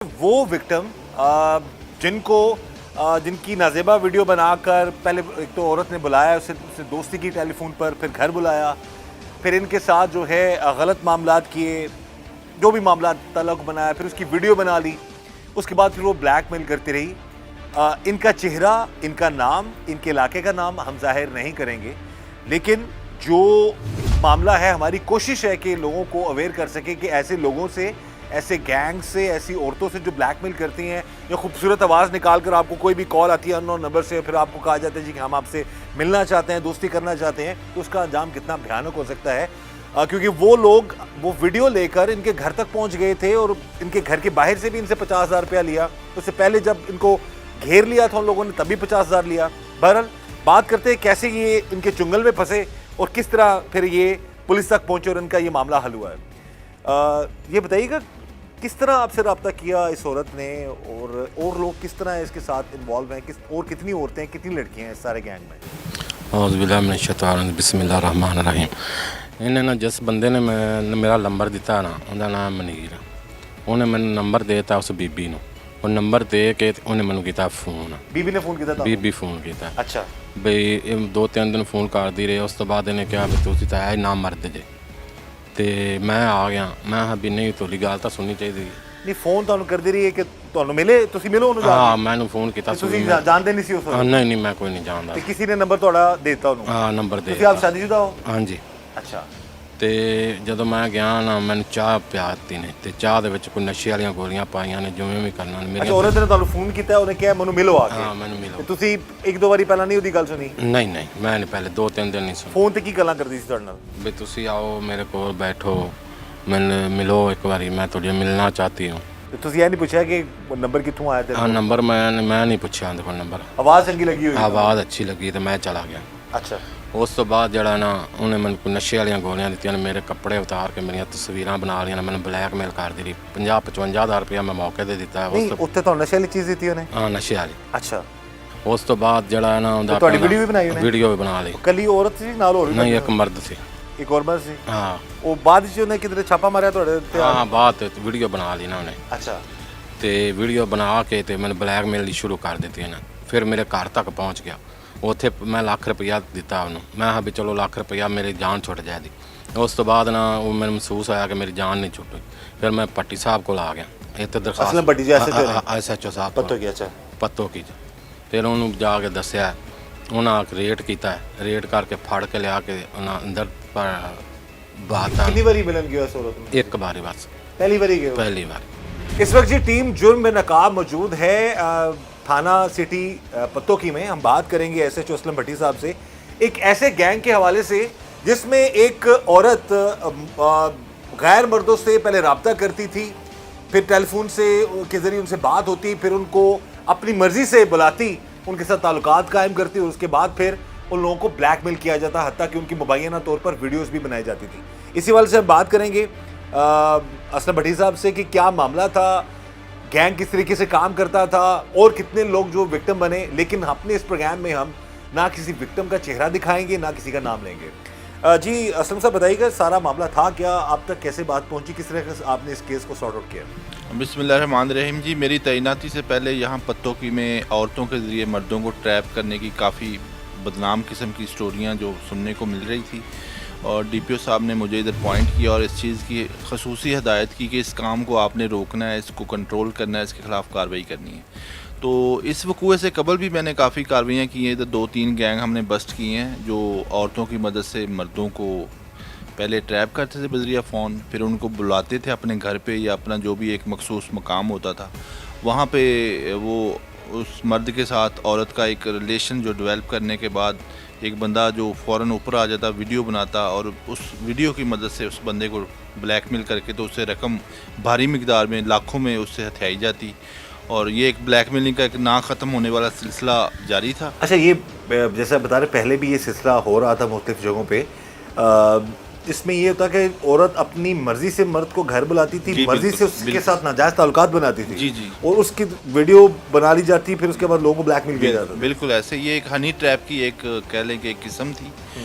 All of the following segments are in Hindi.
वो विक्टिम जिनको जिनकी नाजेबा वीडियो बनाकर पहले एक तो औरत ने बुलाया, उससे दोस्ती की टेलीफोन पर, फिर घर बुलाया, फिर इनके साथ जो है गलत मामलात किए, जो भी मामला तलाक बनाया, फिर उसकी वीडियो बना ली। उसके बाद फिर वो ब्लैकमेल करती रही। इनका चेहरा, इनका नाम, इनके इलाके का नाम हम जाहिर नहीं करेंगे, लेकिन जो मामला है, हमारी कोशिश है कि लोगों को अवेयर कर सके कि ऐसे लोगों से, ऐसे गैंग से, ऐसी औरतों से जो ब्लैकमेल करती हैं, या खूबसूरत आवाज़ निकाल कर आपको कोई भी कॉल आती है अननोन नंबर से, फिर आपको कहा जाता है जी कि हम आपसे मिलना चाहते हैं, दोस्ती करना चाहते हैं, तो उसका अंजाम कितना भयानक हो सकता है। क्योंकि वो लोग वो वीडियो लेकर इनके घर तक पहुंच गए थे और इनके घर के बाहर से भी इनसे 50,000 रुपया लिया। उससे पहले जब इनको घेर लिया था उन लोगों ने, तभी 50,000 लिया। बहरहाल बात करते हैं कैसे ये इनके चुंगल में फंसे और किस तरह फिर ये पुलिस तक पहुंचे और इनका ये मामला हल हुआ है। ये बताइएगा किस तरह आपसे रब्ता किया इस औरत ने, और लोग किस तरह इसके साथ इन्वॉल्व हैं, और कितनी औरतें, कितनी लड़कियां हैं इस सारे गैंग में। बिस्मिल्लाहिर्रहमानिर्रहीम। इन्हें ना जिस बंदे ने मेरा नंबर दिता ना, उनका नाम मनीर, उन्हें मैंने नंबर देता उस बीबी ਨੂੰ, और नंबर दे के उन्हें मैंने किया फोन। बीबी ने फोन किया था? बीबी फोन किया। अच्छा। बई 2-3 दिन फोन करती रही। उस तो बाद इन्हें कहा भी तुसी तो है ना मर्द जे, ਤੇ मैं आ गया। मैं ਹਾਂ ਵੀ ਨਹੀਂ ਤੁਹਾਡੀ ਗੱਲ ਤਾਂ ਸੁਣਨੀ ਚਾਹੀਦੀ। ਨਹੀਂ ਫੋਨ ਤੁਹਾਨੂੰ ਕਰਦੀ ਰਹੀ ਹੈ ਕਿ ਤੁਹਾਨੂੰ ਮਿਲੇ, ਤੁਸੀਂ ਮਿਲੋ ਉਹਨੂੰ? ਹਾਂ ਮੈਨੂੰ ਫੋਨ ਕੀਤਾ। ਤੁਸੀਂ ਜਾਣਦੇ ਨਹੀਂ ਸੀ ਉਸ ਵਕਤ? ਨਹੀਂ ਮੈਂ ਕੋਈ ਨਹੀਂ ਜਾਣਦਾ। ਤੇ ਕਿਸੇ ਨੇ ਨੰਬਰ ਤੁਹਾਡਾ ਦੇ ਦਿੱਤਾ ਉਹਨੂੰ? ਹਾਂ ਨੰਬਰ ਦੇ। ਤੁਸੀਂ ਆਪ ਸ਼ਾਦੀशुदा ਹੋ? ਹਾਂਜੀ। ਅੱਛਾ। ਤੇ ਜਦੋਂ ਮੈਂ ਗਿਆ ਨਾ, ਮੈਨੂੰ ਚਾਹ ਪਿਆਤੀ ਨੇ, ਤੇ ਚਾਹ ਦੇ ਵਿੱਚ ਕੋਈ ਨਸ਼ੇ ਵਾਲੀਆਂ ਗੋਲੀਆਂ ਪਾਈਆਂ ਨੇ, ਜਿਵੇਂ ਵੀ ਕਰਨਾ ਮੇਰੇ। ਔਰਤ ਨੇ ਤੁਹਾਨੂੰ ਫੋਨ ਕੀਤਾ, ਉਹਨੇ ਕਿਹਾ ਮੈਨੂੰ ਮਿਲੋ ਆ ਕੇ? ਹਾਂ ਮੈਨੂੰ ਮਿਲੋ। ਤੇ ਤੁਸੀਂ ਇੱਕ ਦੋ ਵਾਰੀ ਪਹਿਲਾਂ ਨਹੀਂ ਉਹਦੀ ਗੱਲ ਸੁਣੀ? ਨਹੀਂ ਮੈਂ ਨਹੀਂ ਪਹਿਲੇ 2-3 ਦਿਨ ਨਹੀਂ ਸੁਣੀ। ਫੋਨ ਤੇ ਕੀ ਗੱਲਾਂ ਕਰਦੀ ਸੀ ਤੁਹਾਡੇ ਨਾਲ? ਵੀ ਤੁਸੀਂ ਆਓ ਮੇਰੇ ਕੋਲ ਬੈਠੋ, ਮੈਨੂੰ ਮਿਲੋ ਇੱਕ ਵਾਰੀ, ਮੈਂ ਤੁਹਾਡੇ ਮਿਲਣਾ ਚਾਹਤੀ ਹੂੰ। ਤੁਸੀਂ ਇਹ ਨਹੀਂ ਪੁੱਛਿਆ ਕਿ ਨੰਬਰ ਕਿੱਥੋਂ ਆਇਆ ਤੇਰਾ? ਹਾਂ ਨੰਬਰ ਮੈਂ ਨਹੀਂ ਪੁੱਛਿਆ ਉਹਦੇ ਕੋਲ ਨੰਬਰ। ਆਵਾਜ਼ ਚੰਗੀ ਲੱਗੀ ਹੋਈ? ਆਵਾਜ਼ ਅੱਛੀ ਲੱਗੀ ਤੇ ਮੈਂ ਚਲਾ ਗਿਆ। ਅੱਛਾ। ਉਸ ਤੋਂ ਬਾਅਦ ਜਿਹੜਾ ਨਾ ਉਹਨੇ ਮੈਨੂੰ ਨਸ਼ੇ ਵਾਲੀਆਂ ਗੋਲੀਆਂ ਦਿੱਤੀਆਂ ਨੇ, ਮੇਰੇ ਕੱਪੜੇ ਉਤਾਰ ਕੇ ਮੇਰੀਆਂ ਤਸਵੀਰਾਂ ਬਣਾ ਲਈਆਂ ਨੇ, ਮੈਨੂੰ ਬਲੈਕਮੇਲ ਕਰਦੀ ਰਹੀ। 50-55 ਹਜ਼ਾਰ ਰੁਪਇਆ ਮੈਂ ਮੌਕੇ ਤੇ ਦਿੱਤਾ। ਉੱਥੇ ਤੁਹਾਨੂੰ ਨਸ਼ੇ ਵਾਲੀ ਚੀਜ਼ ਦਿੱਤੀ ਉਹਨੇ? ਹਾਂ ਨਸ਼ੇ ਵਾਲੀ। ਅੱਛਾ। ਉਸ ਤੋਂ ਬਾਅਦ ਜਿਹੜਾ ਨਾ ਉਹਦਾ ਤੁਹਾਡੀ ਵੀਡੀਓ ਵੀ ਬਣਾਈ ਉਹਨੇ? ਵੀਡੀਓ ਵੀ ਬਣਾ ਲਈ। ਕੱਲੀ ਔਰਤ ਸੀ ਨਾਲ ਹੋਰ? ਨਹੀਂ ਇੱਕ ਮਰਦ ਸੀ। ਇੱਕ ਹੋਰ ਮਰਦ ਸੀ? ਹਾਂ। ਉਹ ਬਾਅਦ ਵਿੱਚ ਉਹਨੇ ਕਿਧਰੇ ਛਾਪਾ ਮਾਰਿਆ ਤੁਹਾਡੇ ਉੱਤੇ? ਹਾਂ ਬਾਅਦ ਤੇ ਵੀਡੀਓ ਬਣਾ ਲਈ ਨਾ ਉਹਨੇ। ਅੱਛਾ। ਤੇ ਵੀਡੀਓ ਬਣਾ ਕੇ ਤੇ ਮੈਨੂੰ ਬਲੈਕਮੇਲ ਦੀ ਸ਼ੁਰੂ ਕਰ ਦਿੱਤੀ ਇਹਨਾਂ। ਫਿਰ ਮੇਰੇ ਘਰ ਤੱਕ ਪਹੁੰਚ ਗਿਆ। ਉੱਥੇ ਮੈਂ ਲੱਖ ਰੁਪਈਆ ਦਿੱਤਾ ਉਹਨੂੰ। ਮੈਂ ਕਿਹਾ ਵੀ ਚਲੋ ਲੱਖ ਰੁਪਈਆ ਮੇਰੀ ਜਾਨ ਛੁੱਟ ਜਾਏਗੀ। ਉਸ ਤੋਂ ਬਾਅਦ ਨਾ ਉਹ ਮੈਨੂੰ ਮਹਿਸੂਸ ਹੋਇਆ ਕਿ ਮੇਰੀ ਜਾਨ ਨਹੀਂ ਛੁੱਟੀ। ਫਿਰ ਮੈਂ ਪੱਟੀ ਸਾਹਿਬ ਕੋਲ ਆ ਗਿਆ। ਇੱਥੇ ਦਰਖਾਸਤ ਅਸਲ ਪੱਟੀ ਜੀ SHO ਸਾਹਿਬ ਪੱਤੋ ਕੀ? ਅੱਛਾ ਪੱਤੋ ਕੀ। ਫਿਰ ਉਹਨੂੰ ਜਾ ਕੇ ਦੱਸਿਆ, ਉਹਨਾਂ ਰੇਟ ਕੀਤਾ, ਰੇਟ ਕਰਕੇ ਫੜ ਕੇ ਲਿਆ ਕੇ ਉਹਨਾਂ ਅੰਦਰ ਬਾਤ। ਕਿੰਨੀ ਵਾਰੀ ਮਿਲਣ ਗਿਆ ਸੂਰਤ में? ਇੱਕ ਵਾਰੀ ਬਸ। पहली बारी गए? पहली बार। इस वक्त जी टीम जुर्म में नकाब मौजूद है थाना सिटी पत्तोकी में। हम बात करेंगे SHO असलम भट्टी साहब से, एक ऐसे गैंग के हवाले से जिसमें एक औरत गैर मर्दों से पहले रब्ता करती थी, फिर टेलीफोन से के ज़रिए उनसे बात होती, फिर उनको अपनी मर्ज़ी से बुलाती, उनके साथ ताल्लुकात कायम करती, और उसके बाद फिर उन लोगों को ब्लैकमेल किया जाता, हत्ता कि उनकी मुबैना तौर पर वीडियोज़ भी बनाई जाती थी। इसी वाले से हम बात करेंगे असलम भट्टी साहब से कि क्या मामला था, गैंग किस तरीके से काम करता था, और कितने लोग जो विक्टिम बने। लेकिन अपने इस प्रोग्राम में हम ना किसी विक्टिम का चेहरा दिखाएंगे, ना किसी का नाम लेंगे। जी असलम साहब बताइएगा सारा मामला था क्या, आप तक कैसे बात पहुंची, किस तरह से आपने इस केस को सॉर्ट आउट किया? बिस्मिल्लाहिर्रहमानिर्रहीम। जी मेरी तैनाती से पहले यहाँ पत्तोकी में औरतों के ज़रिए मर्दों को ट्रैप करने की काफ़ी बदनाम किस्म की स्टोरियाँ जो सुनने को मिल रही थी, और DPO साहब ने मुझे इधर पॉइंट किया और इस चीज़ की खसूसी हदायत की कि इस काम को आपने रोकना है, इसको कंट्रोल करना है, इसके ख़िलाफ़ कार्रवाई करनी है। तो इस वकूए से कबल भी मैंने काफ़ी कार्रवाइयाँ की हैं। इधर 2-3 गैंग हमने बस्ट किए हैं जो औरतों की मदद से मर्दों को पहले ट्रैप करते थे बजरिया फ़ोन, फिर उनको बुलाते थे अपने घर पे या अपना जो भी एक मखसूस मकाम होता था वहाँ पे, वो उस मर्द के साथ औरत का एक रिलेशन जो डेवलप करने के बाद एक बंदा जो फ़ौरन ऊपर आ जाता, वीडियो बनाता, और उस वीडियो की मदद से उस बंदे को ब्लैकमेल करके तो उससे रकम भारी मिकदार में लाखों में उससे हथियाई जाती, और ये एक ब्लैकमेलिंग का एक ना ख़त्म होने वाला सिलसिला जारी था। अच्छा, ये जैसे आप बता रहे पहले भी ये सिलसिला हो रहा था मुख्तलिफ जगहों पे। इसमें ये होता कि औरत अपनी मर्जी से मर्द को घर बुलाती थी, मर्जी से उसके साथ नाजायज ताल्लुकात बनाती थी। जी जी। और उसकी वीडियो बना ली जाती, फिर उसके बाद लोगों को ब्लैकमेल किया जाता था। बिल्कुल ऐसे, ये एक हनी ट्रैप की एक कह लें कि एक किस्म थी।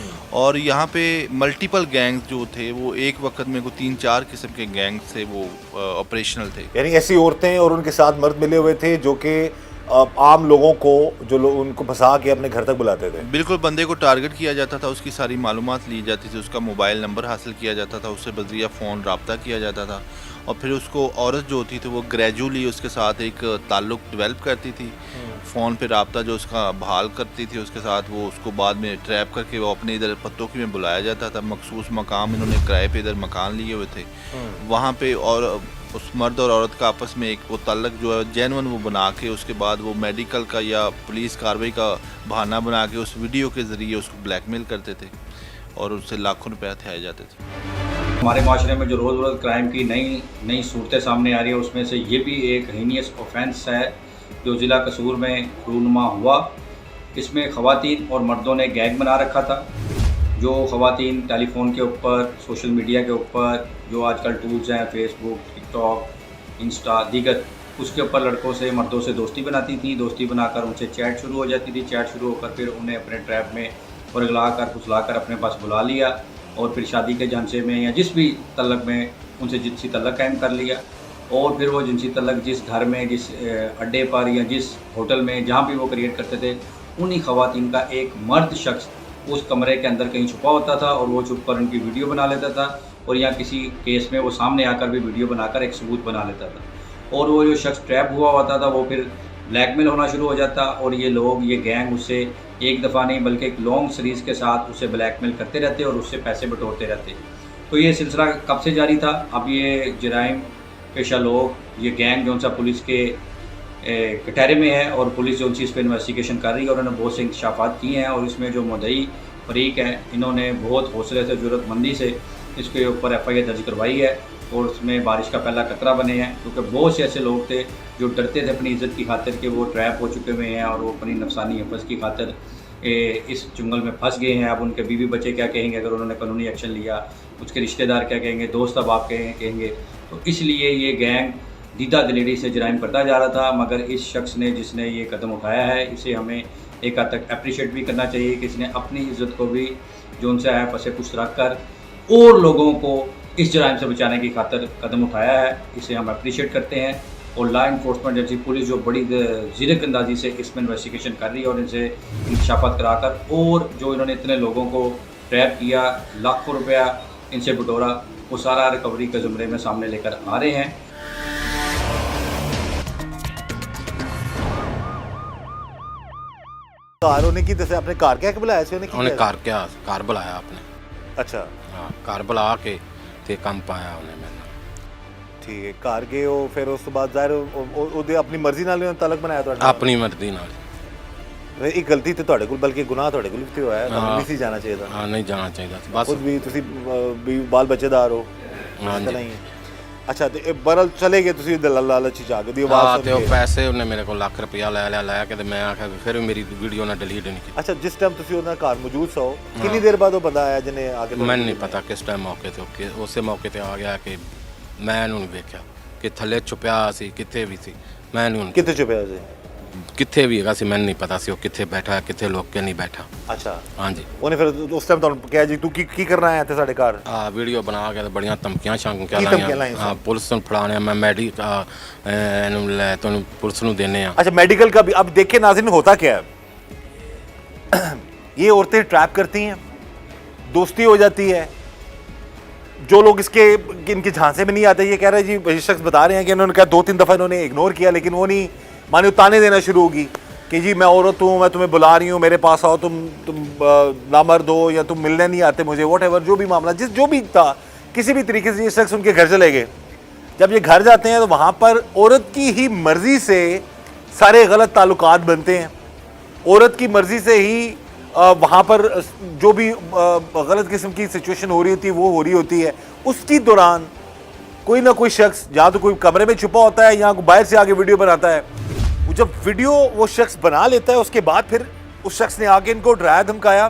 और यहाँ पे मल्टीपल गैंग्स जो थे वो एक वक्त में को 3-4 किस्म के गैंग से वो ऑपरेशनल थे। यानी ऐसी औरतें और उनके साथ मर्द मिले हुए थे जो कि आम लोगों को जो लोग उनको फंसा के अपने घर तक बुलाते थे। बिल्कुल, बंदे को टारगेट किया जाता था, उसकी सारी मालूमात ली जाती थी, उसका मोबाइल नंबर हासिल किया जाता था, उससे बजरिया फ़ोन रब्ता किया जाता था और फिर उसको औरत जो होती थी वो ग्रेजुअली उसके साथ एक ताल्लुक़ डेवलप करती थी। फ़ोन पे रब्ता जो उसका बहाल करती थी उसके साथ, वो उसको बाद में ट्रैप करके वो अपने इधर पत्तोकी में बुलाया जाता था। मखसूस मकाम इन्होंने किराए पे इधर मकान लिए हुए थे, वहाँ पे और उस मर्द और औरत का आपस में एक वो ताल्लुक़ जो है जेन्युइन वो बना के उसके बाद वो मेडिकल का या पुलिस कार्रवाई का बहाना बना के उस वीडियो के ज़रिए उसको ब्लैकमेल करते थे और उससे लाखों रुपये हथियाए जाते थे। हमारे माशरे में जो रोज़ रोज़ क्राइम की नई नई सूरतें सामने आ रही है उसमें से ये भी एक हीनियस ऑफेंस है जो ज़िला कसूर में रूनुमा हुआ। इसमें ख़वातीन और मर्दों ने गैंग बना रखा था। जो ख़वातीन टेलीफोन के ऊपर, सोशल मीडिया के ऊपर जो आजकल टूल्स हैं फेसबुक, टिकटॉक, इंस्टा दीगर, उसके ऊपर लड़कों से मर्दों से दोस्ती बनाती थी। दोस्ती बनाकर उनसे चैट शुरू हो जाती थी। चैट शुरू होकर फिर उन्हें अपने ट्रैप में वर्गला कर फुसला कर अपने पास बुला लिया और फिर शादी के झांसे में या जिस भी तल्लक में उनसे जिनसी तल्लक कायम कर लिया। और फिर वो जिनसी तल्लक जिस घर में, जिस अड्डे पर या जिस होटल में जहाँ भी वो क्रिएट करते थे, उन्हीं ख़वातीन का एक मर्द शख्स उस कमरे के अंदर कहीं छुपा होता था और वो छुप कर उनकी वीडियो बना लेता था और या किसी केस में वो सामने आकर भी वीडियो बनाकर एक सबूत बना लेता था। और वो जो शख्स ट्रैप हुआ होता था वो फिर ब्लैकमेल होना शुरू हो जाता और ये लोग, ये गैंग उससे एक दफ़ा नहीं बल्कि एक लॉन्ग सीरीज़ के साथ उसे ब्लैकमेल करते रहते और उससे पैसे बटोरते रहते। तो ये सिलसिला कब से जारी था? अब ये जराइम पेशा लोग, ये गैंग जो सा पुलिस के कटहरे में है और पुलिस जो इस पर इन्वेस्टिगेशन कर रही है और उन्होंने बहुत से इंकशाफात किए हैं और इसमें जो मुद्दई फरीक है इन्होंने बहुत हौसले से, ज़रूरतमंदी से इसके ऊपर FIR दर्ज करवाई है और उसमें बारिश का पहला कतरा बने हैं क्योंकि बहुत से ऐसे लोग थे जो डरते थे अपनी इज़्ज़त की खातिर कि वो ट्रैप हो चुके हुए हैं और वो अपनी नफसानी हफ़्ज़ की खातिर इस जंगल में फंस गए हैं। अब उनके बीवी बच्चे क्या कहेंगे अगर उन्होंने कानूनी एक्शन लिया, उसके रिश्तेदार क्या कहेंगे, दोस्त अब आप कहेंगे। तो इसलिए ये गैंग दीदा दिलेरी से जराइम करता जा रहा था। मगर इस शख्स ने जिसने ये कदम उठाया है इसे हमें एक हद तक अप्रिशिएट भी करना चाहिए कि इसने अपनी इज़्ज़त को भी जो उनसे है पसे पुश रख कर और लोगों को इस जराइम से बचाने की खातिर कदम उठाया है। इसे हम अप्रिशिएट करते हैं और लॉ इन्फोर्समेंट एजेंसी पुलिस जो बड़ी ज़ीरक अंदाजी से इसमें इन्वेस्टिगेशन कर रही है और इनसे इंकशाफात कराकर और जो इन्होंने इतने लोगों को ट्रैप किया, लाखों रुपया इनसे बटोरा, वो सारा रिकवरी के ज़ुमरे में सामने लेकर आ रहे हैं। कार होने की जैसे अपने कार क्या बुलाया सी उन्हें कार बुलाया आपने। अच्छा हाँ, कार बुला के ते काम पाया उन्हें मैंने। ठीक है, कार गए हो फिर उस तो बाद ज़ाहिर ਉਹਦੇ ਆਪਣੀ ਮਰਜ਼ੀ ਨਾਲ ਉਹਨਾਂ ਤਲਕ ਬਣਾਇਆ ਤੁਹਾਡਾ? ਆਪਣੀ ਮਰਜ਼ੀ ਨਾਲ। ਇਹ ਗਲਤੀ ਤੇ ਤੁਹਾਡੇ ਕੋਲ ਬਲਕਿ ਗੁਨਾਹ ਤੁਹਾਡੇ ਕੋਲ ਵੀ ਹੋਇਆ ਹੈ, ਤੁਹਾਨੂੰ ਨਹੀਂ ਸੀ ਜਾਣਾ ਚਾਹੀਦਾ। ਹਾਂ, ਨਹੀਂ ਜਾਣਾ ਚਾਹੀਦਾ ਸੀ ਬਸ। ਖੁਦ ਵੀ ਤੁਸੀਂ ਵੀ ਬਾਲ ਬੱਚੇਦਾਰ ਹੋ। ਹਾਂਜੀ। ਅੱਛਾ ਤੇ ਬਰਲ ਚਲੇ ਗਏ ਤੁਸੀਂ ਲਾਲਚ ਚ ਆ ਗਏ ਦੀ ਆਵਾਜ਼ ਸੁਣ ਕੇ। ਤੇ ਉਹ ਪੈਸੇ ਉਹਨੇ ਮੇਰੇ ਕੋਲ ਲੱਖ ਰੁਪਇਆ ਲੈ ਕੇ ਤੇ ਮੈਂ ਆਖਿਆ ਫਿਰ ਮੇਰੀ ਵੀਡੀਓ ਨਾ ਡਿਲੀਟ ਨਹੀਂ ਕੀਤੀ। ਅੱਛਾ, ਜਿਸ ਟਾਈਮ ਤੁਸੀਂ ਉਹਨਾਂ ਘਰ ਮੌਜੂਦ ਸੋ ਕਿੰਨੀ ਦੇਰ ਬਾਅਦ ਉਹ ਬੰਦਾ ਆਇਆ ਜਿਹਨੇ ਆ ਕੇ? ਮੈਨੂੰ ਨਹੀਂ ਪਤਾ ਕਿਸ ਟਾਈਮ ਮੌਕੇ ਤੇ ਉਸੇ ਮੌਕੇ ਤੇ ਆ ਗਿਆ ਕਿ ਮੈਂ ਇਹਨੂੰ ਨਹੀਂ ਵੇਖਿਆ ਕਿ ਥੱਲੇ ਛੁਪਿਆ ਸੀ ਕਿੱਥੇ ਵੀ ਸੀ ਮੈਂ ਨਹੀਂ। ਕਿੱਥੇ ਛੁਪਿਆ ਸੀ? ਕਿੱਥੇ ਵੀ ਹੈਗਾ ਸੀ ਮੈਨੂੰ ਨਹੀਂ ਪਤਾ ਸੀ ਉਹ ਕਿੱਥੇ ਬੈਠਾ ਕਿੱਥੇ ਲੁੱਕ ਕੇ ਨਹੀਂ ਬੈਠਾ। ਅੱਛਾ, ਹਾਂਜੀ। ਉਹਨੇ ਫਿਰ ਉਸ ਟਾਈਮ ਤੁਹਾਨੂੰ ਕਿਹਾ ਜੀ ਤੂੰ ਕੀ ਕਰਨਾ ਆਇਆ ਇੱਥੇ ਸਾਡੇ ਘਰ? ਆ ਵੀਡੀਓ ਬਣਾ ਕੇ ਤੇ ਬੜੀਆਂ ਧਮਕੀਆਂ ਸ਼ੰਕੀਆਂ ਲਾਈਆਂ। ਹਾਂ, ਪੁਲਿਸ ਨੂੰ ਫੜਾਣੇ ਮੈਂ ਇਹਨੂੰ ਲੈ ਤੁਹਾਨੂੰ ਪੁਲਿਸ ਨੂੰ ਦੇਣੇ ਆ। अच्छा, मेडिकल का भी अब देखिए नाज़रीन होता क्या है, ये औरतें ट्रैप करती हैं, दोस्ती हो जाती है। जो लोग इनके झांसे में नहीं आते, ये कह रहे हैं जी, शख्स बता रहे हैं कि इन्होंने कहा 2-3 दफ़ा इन्होंने इग्नोर किया लेकिन वो नहीं माने, ताने देना शुरू होगी कि जी मैं औरत हूँ, मैं तुम्हें बुला रही हूँ, मेरे पास आओ, तुम नामर्द हो या तुम मिलने नहीं आते मुझे, वॉट जो भी मामला जो भी था, किसी भी तरीके से ये शख्स उनके घर चले गए। जब ये घर जाते हैं तो वहाँ पर औरत की ही मर्ज़ी से सारे गलत ताल्लुकात बनते हैं। औरत की मर्ज़ी से ही वहाँ पर जो भी गलत किस्म की सिचुएशन हो रही होती है वो हो रही होती है। उसकी दौरान कोई ना कोई शख्स या तो कोई कमरे में छुपा होता है या बाहर से आके वीडियो बनाता है। वो जब वीडियो वो शख्स बना लेता है उसके बाद फिर उस शख्स ने आके इनको डराया धमकाया,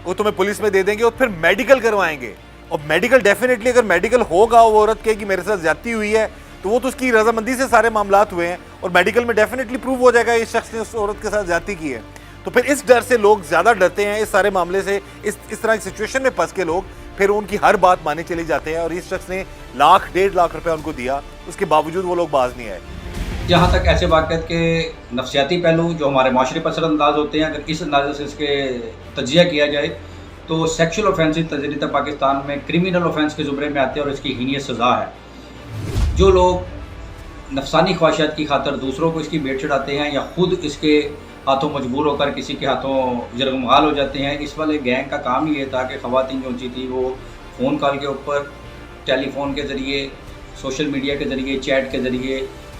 वो तुम्हें पुलिस में दे देंगे और फिर मेडिकल करवाएंगे। और मेडिकल डेफिनेटली अगर मेडिकल होगा वो औरत के कि मेरे साथ ज्यादती हुई है तो वो तो उसकी रजामंदी से सारे मामलात हुए हैं और मेडिकल में डेफिनेटली प्रूव हो जाएगा इस शख्स ने उस औरत के साथ ज्यादती की है। तो फिर इस डर से लोग ज़्यादा डरते हैं इस सारे मामले से, इस तरह की सिचुएशन में फंस के लोग फिर उनकी हर बात माने चले जाते हैं। और इस शख्स ने लाख 1.5 लाख रुपए उनको दिया, उसके बावजूद वो लोग बाज नहीं आए। जहाँ तक ऐसे वाक़यात के नफसियाती पहलू जो हमारे माशरे पर असरअंदाज होते हैं, अगर इस अंदाजे से इसके तजिया किया जाए तो सेक्शुअल ऑफेंसेस तजरीत पाकिस्तान में क्रिमिनल ऑफेंस के ज़ुमरे में आते हैं और इसकी हीनियत सज़ा है। जो लोग नफसानी ख्वाहिशात की खातर दूसरों को इसकी भेंट चढ़ाते हैं या ख़ुद इसके हाथों मजबूर होकर किसी के हाथों जरगमगाल हो जाते हैं, इस वाले गैंग का काम ही ये था कि ख़वातीन जो होती थी वो फ़ोन कॉल के ऊपर, टेलीफोन के ज़रिए, सोशल मीडिया के ज़रिए, चैट के ज़रिए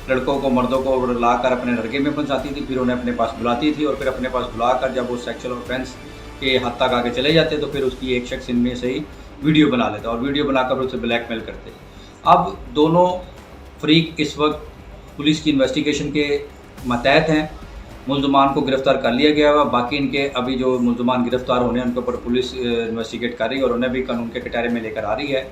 लड़कों को मर्दों को लाकर अपने लड़के में फंसाती थी, फिर उन्हें अपने पास बुलाती थी और फिर अपने पास बुलाकर जब वो सेक्सुअल ऑफेंस के हद तक आगे चले जाते तो फिर उसकी एक शख्स इनमें से ही वीडियो बना लेता और वीडियो बनाकर उसे ब्लैकमेल करते। अब दोनों फरीक इस वक्त पुलिस की इन्वेस्टिगेशन के मतहत हैं, मुल्ज़मान को गिरफ़्तार कर लिया गया हुआ। बाकी इनके अभी जो मुल्ज़मान गिरफ़्तार होने हैं उनके ऊपर पुलिस इन्वेस्टिगेट कर रही है और उन्हें भी कानून के कटहरे में लेकर आ रही है।